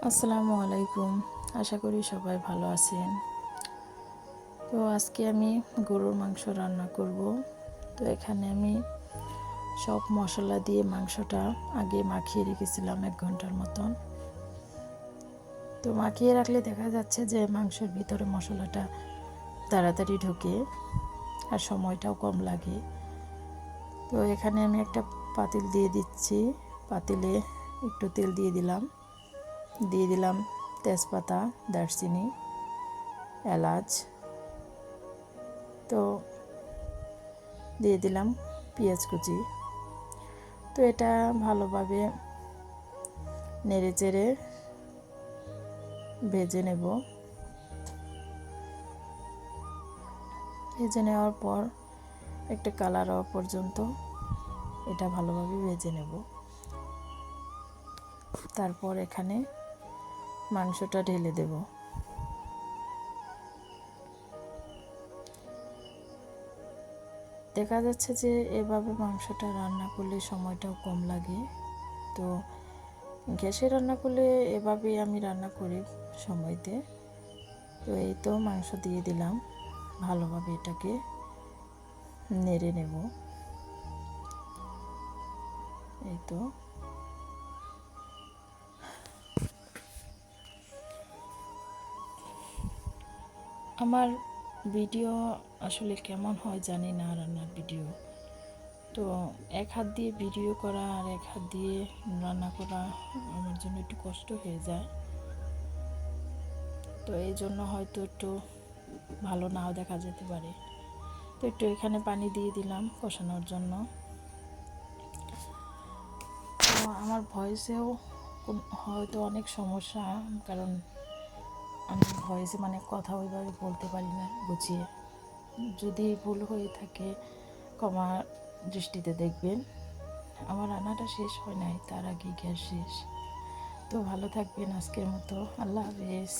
আসসালামু আলাইকুম। আশা করি সবাই ভালো আছেন। তো আজকে আমি গরুর মাংস রান্না করব। তো এখানে আমি সব মশলা দিয়ে মাংসটা আগে মাখিয়ে রেখেছিলাম 1 ঘন্টার মতন। তো মাখিয়ে রাখলে দেখা যাচ্ছে যে মাংসের ভিতরে মশলাটা তাড়াতাড়ি ঢোকে আর সময়টাও কম লাগে। তো এখানে আমি একটা পাতিল দিয়ে দিচ্ছি। পাতিলে একটু তেল দিয়ে দিলাম তেজপাতা, দারচিনি, এলাচ। তো দিয়ে দিলাম পেঁয়াজ কুচি। তো এটা ভালোভাবে নেড়ে চেড়ে ভেজে নেব। ভেজে নেওয়ার পর একটা কালার হওয়া পর্যন্ত এটা ভালোভাবে ভেজে নেব। তারপর এখানে মাংসটা ঢেলে দেব। দেখা যাচ্ছে যে এভাবে মাংসটা রান্না করলে সময়টাও কম লাগে। তো গ্যাসে রান্না করলে এভাবেই আমি রান্না করি সময়তে। তো এই তো মাংস দিয়ে দিলাম, ভালোভাবে এটাকে নেড়ে নেব। এই তো আমার ভিডিও আসলে কেমন হয় জানি না, রান্নার ভিডিও। তো এক হাত দিয়ে ভিডিও করা আর এক হাত দিয়ে রান্না করা আমার জন্য একটু কষ্ট হয়ে যায়। তো এই জন্য হয়তো একটু ভালো নাও দেখা যেতে পারে। তো একটু এখানে পানি দিয়ে দিলাম কষানোর জন্য। তো আমার ভয়েসেও হয়তো অনেক সমস্যা, কারণ আমি ভয়েসে কথা ওইভাবে বলতে পারি না গুছিয়ে। যদি ভুল হয়ে থাকে ক্ষমা দৃষ্টিতে দেখবেন। আমার রান্নাটা শেষ হয় নাই, তার আগে গ্যাস শেষ। তো ভালো থাকবেন আজকের মতো। আল্লাহ হাফেজ।